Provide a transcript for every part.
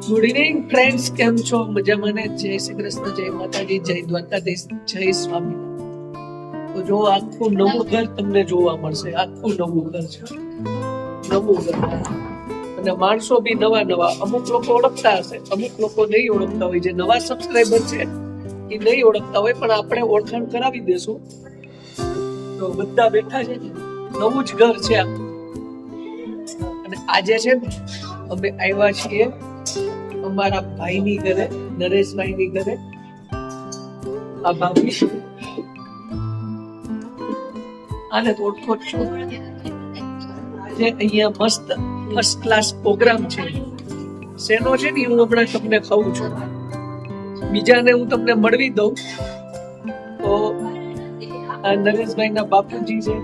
Good evening friends, કેમ છો? મજામાં ને? જય શ્રી કૃષ્ણ, જય માતાજી, જય દ્વારકાધીશ, જય સ્વામિનારાયણ. તો જો આખું નવું ઘર તમને જોવા મળશે. આખું નવું ઘર છે, નવું ઘર. અને માણસો બી નવા નવા. અમુક લોકો ઓળખતા હશે, અમુક લોકો નહીં ઓળખતા હોય. જે નવા સબસ્ક્રાઇબર છે એ નહીં ઓળખતા હોય, પણ આપણે ઓળખાણ કરાવી દેશું. તો બધા બેઠા છે, નવું જ ઘર છે આખું. અને આજે છે ને અમે આવ્યા છીએ અમારા ભાઈની ઘરે, નરેશભાઈની ઘરે. આ ભાભી આને તો ઓળખો જ છો. આજે અહીંયા મસ્ત ફર્સ્ટ ક્લાસ પ્રોગ્રામ છે. શેનો છે ને હું હમણાં તમને કહું છું. બીજાને હું તમને મળવી દઉં તો આ નરેશભાઈના બાપુજી છે,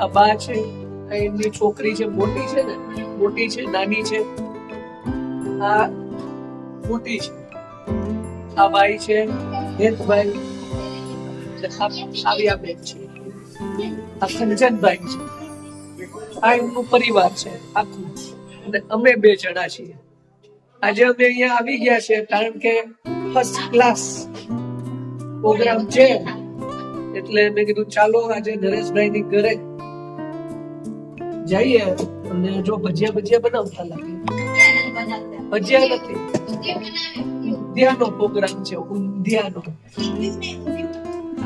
આ બા છે, આ એમની છોકરી છે. મોટી છે ને, મોટી છે, નાની છે. આ મોટી છે, આ બાઈ છે, હેતભાઈ, આવ્યા બેન છે, આ ખંજનભાઈ છે. આ એમનું પરિવાર છે આખું. અને અમે બે જણા છીએ. આજે અમે અહીંયા આવી ગયા છે કારણ કે ફર્સ્ટ ક્લાસ પ્રોગ્રામ છે. એટલે મેં કીધું ચાલો આજે નરેશભાઈની ઘરે જઈએ. અને જો ભજીયા બનાવતા લાગે. ભજીયા નથી, ઊંધિયાનો પ્રોગ્રામ છે. ઊંધિયાનો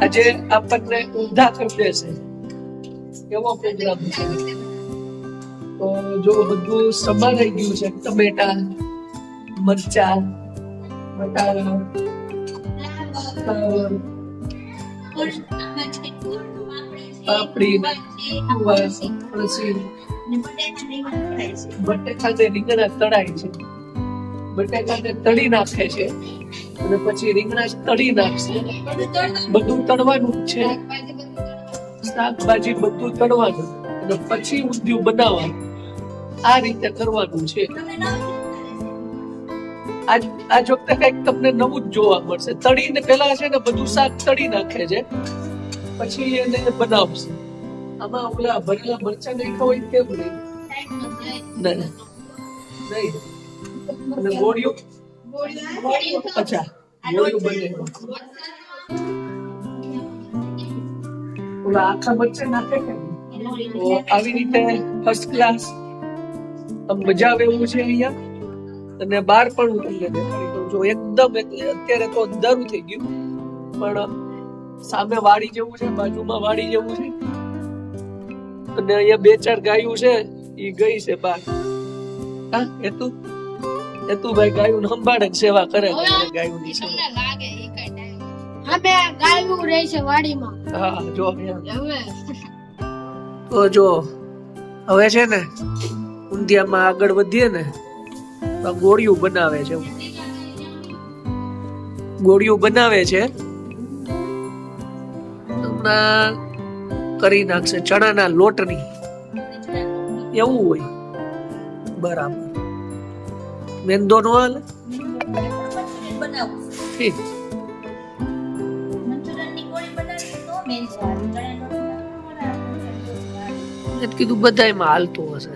આજે આપણને ઊંધા કરી દેશે એવો પ્રોગ્રામ છે. તો જો બધું સમારાઈ ગયું છે. ટમેટા, મરચા, બટાકા, પાપડી, બટેકા રીંગણા તળાય છે. બટેકાને તળી નાખે છે અને પછી રીંગણા તળી નાખશે. બધું તળવાનું જ છે, શાકભાજી બધું તળવાનું અને પછી ઊંધિયું બનાવવાનું. આ રીતે કરવાનું છે. આજ વખતે કઈક તમને નવું જ જોવા મળશે. તળીને પેલા છે ને બધું શાક તળી નાખે છે, પછી એને બનાવશે. આમાં ઓલા ભરેલા મરચા નાખ્યા હોય કેમ નહીં? નહીં. અને ગોળિયું, અચ્છા ગોળિયું બને. ઓલા આખા મરચા નાખે કે તો આવી રીતે ફર્સ્ટ ક્લાસ મજા આવે એવું છે અહીંયા. અને બહાર પણ હું તમને દેખાડી દઉં છું. એકદમ અત્યારે તો અંધારું થઈ ગયું, પણ સામે વાડી જેવું છે, બાજુમાં વાડી જેવું છે. અને અહીંયા 2-4 ગાયું છે, ઈ ગઈ છે બહાર. હા તું ભાઈ ગાયું સંભાળે, સેવા કરે ગાયુંની સેવા. ગાયું રહે છે વાડીમાં. હા જો તો જો હવે છે ને ઊંધિયામાં આગળ વધીએ ને તો ગોળિયું બનાવે છે. ગોળિયું બનાવે છે. હમણાં કરી નાખશે ચણાના લોટની. એવું હોય બરાબર. મેંદો નો હાલે. કીધું બધામાં હાલતું હશે.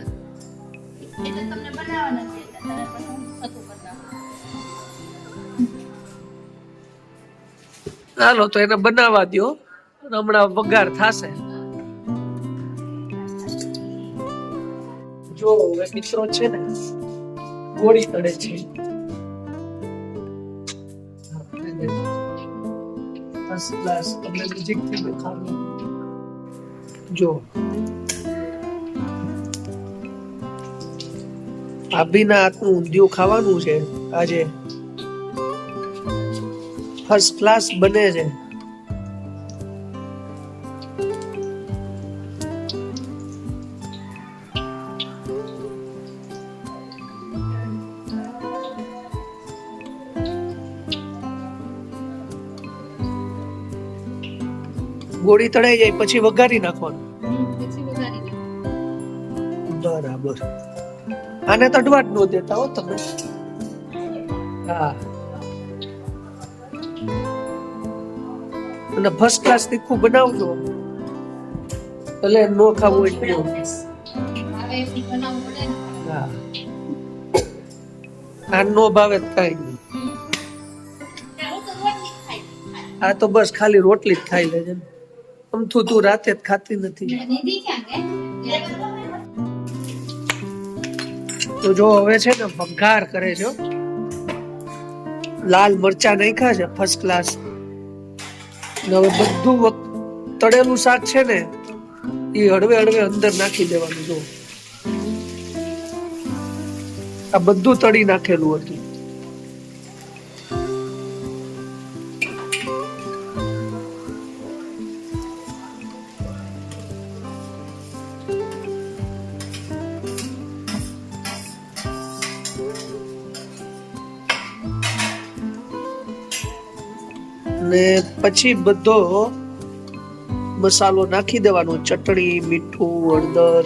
ચાલો તો એને બનાવવા દો. હમણાં વઘાર થશે. જો હવે મિત્રો છે ને ગોળી તળે છે. જો ભાભીના હાથનું ઊંધિયું ખાવાનું છે આજે. ફર્સ્ટ ક્લાસ બને છે. ગોળી તળાઈ જાય પછી વઘારી નાખવાનું. બરાબર. આને તડવા જ ન દેતા હો તમે. હા. અને ફર્સ્ટ ક્લાસ તીખું બનાવજો. ભલે નો ખાવું એટલું. હા આ નો ભાવે કઈ નહીં. આ તો બસ ખાલી રોટલી જ ખાઈ લેજે. અમથું તું રાતે જ ખાતી નથી. તો જો હવે છે ને વઘાર કરે છે. લાલ મરચા નાખ્યા છે ફર્સ્ટ ક્લાસ. હવે બધું તળેલું શાક છે ને એ હળવે હળવે અંદર નાખી દેવાનું. જો આ બધું તળી નાખેલું હતું. ને પછી બધો મસાલો નાખી દેવાનો. ચટણી, મીઠું, હળદર.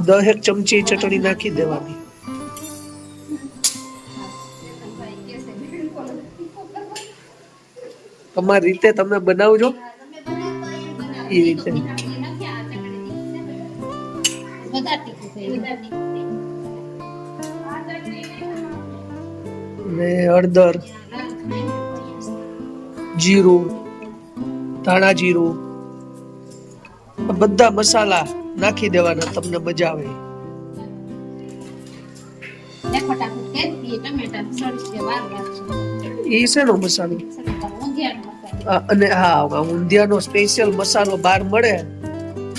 દહેક ચમચી ચટણી નાખી દેવાની. તમારી રીતે તમે બનાવજો એ રીતે. ને હળદર, જીરું, ધાણા જીરું, બધા મસાલા નાખી દેવાના. તમને મજા આવે. એ શેનો મસાલો? અને હા, ઊંધિયાનો સ્પેશિયલ મસાલો બહાર મળે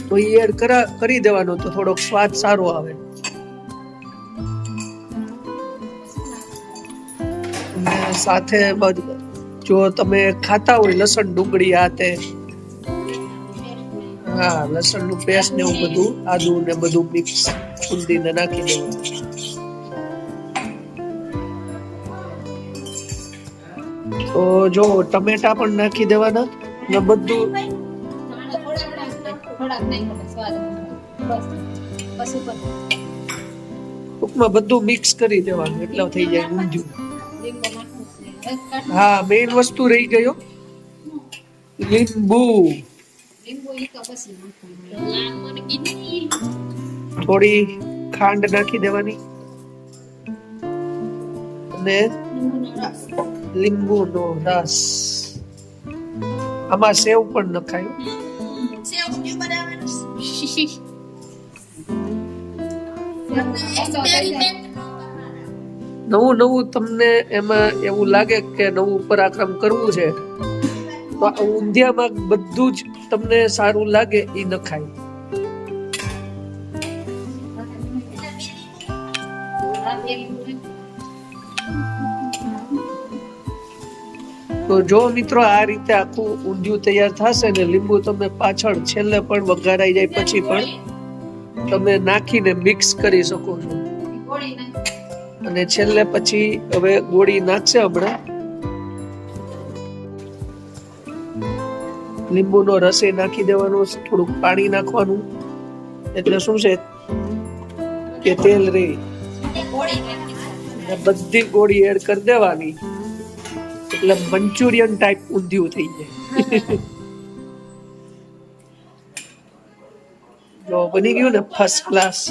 તો એ એડ કરી દેવાનો તો થોડોક સ્વાદ સારો આવે. સાથે જો તમે ખાતા હોય લસણ ડુંગળી આતે, હા, લસણ નું પેસ્ટ ને એવું બધું, આદુ ને બધું મિક્સ કુંદીને નાખી દેવાનું. તો જો ટમેટા પણ નાખી દેવાના ને બધું. ટૂંકમાં બધું મિક્સ કરી દેવાનું એટલે થઈ જાય ઊંધિયું. હા, મેઇન વસ્તુ રહી ગયો લીંબુ. થોડી ખાંડ નાખી દેવાની અને લીંબુનો રસ. આમાં સેવ પણ નખાયો. નવું નવું તમને એમાં એવું લાગે કે નવું પરાક્રમ કરવું છે તો ઊંધિયામાં બધું જ તમને સારું લાગે એ નખાય. તો જો મિત્રો આ રીતે આખું ઊંધિયું તૈયાર થશે ને લીંબુ તમે પાછળ છેલ્લે પણ વઘારાઈ જાય પછી પણ તમે નાખીને મિક્સ કરી શકો છો. અને છેલ્લે પછી હવે ગોળી નાખશે હમણાં. લીંબુનો રસ નાખી દેવાનો, થોડુંક પાણી નાખવાનું એટલે શું છે કે તેલ રહે. બધી ગોળી એડ કરી દેવાની એટલે મંચુરિયન ટાઈપ ઊંધિયું થઈ જાય. જો બની ગયું ને ફર્સ્ટ ક્લાસ.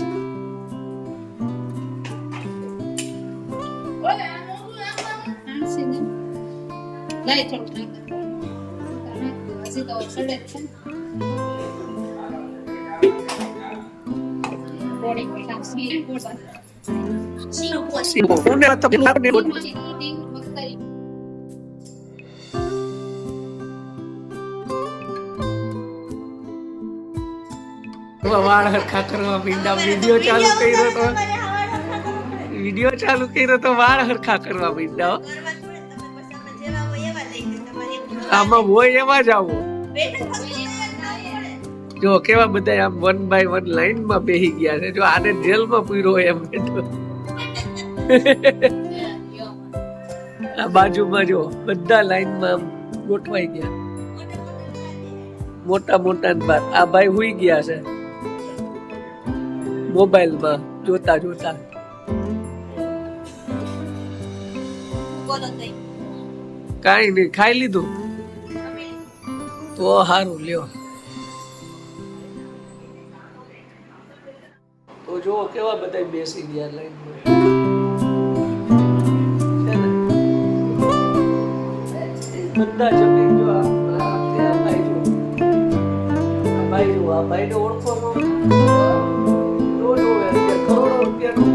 વાળ હરખા કરવા મીંડા. વિડીયો ચાલુ કર્યો તો વાળ હરખા કરવા મીંડા. આમાં હોય એવા જ આવો. જો કેવા બધા આમ 1 by 1 લાઈન માં બેહી ગયા છે. જો આને જેલમાં પૂર્યો એમ આ બાજુમાં જો બધા લાઈનમાં ગોઠવાઈ ગયા. મોટા મોટા બાર આ ભાઈ હુઈ ગયા છે. મોબાઈલમાં જોતા જોતા. બોલો તઈ કાંઈ નહીં, ખાઈ લીધું તો સારું લ્યો. તો જો કેવા બધા બેસી ગયા લાઈનમાં. બધા જમી જો આ ભાઈ જો, આ ભાઈ ને ઓળખો તો જોવે કરોડો રૂપિયાનું.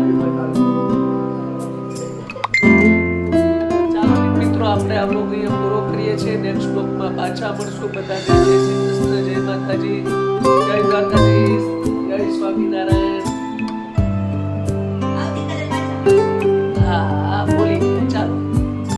ચાલો મિત્રો, આપણે આ બ્લોગ અહીંયા પૂરો કરીએ છીએ. નેક્સ્ટ બ્લોગમાં પાછા મળશું. બધાને જય શ્રી કૃષ્ણ, જય માતાજી, જય દ્વારકાધીશ, જય સ્વામિનારાયણ.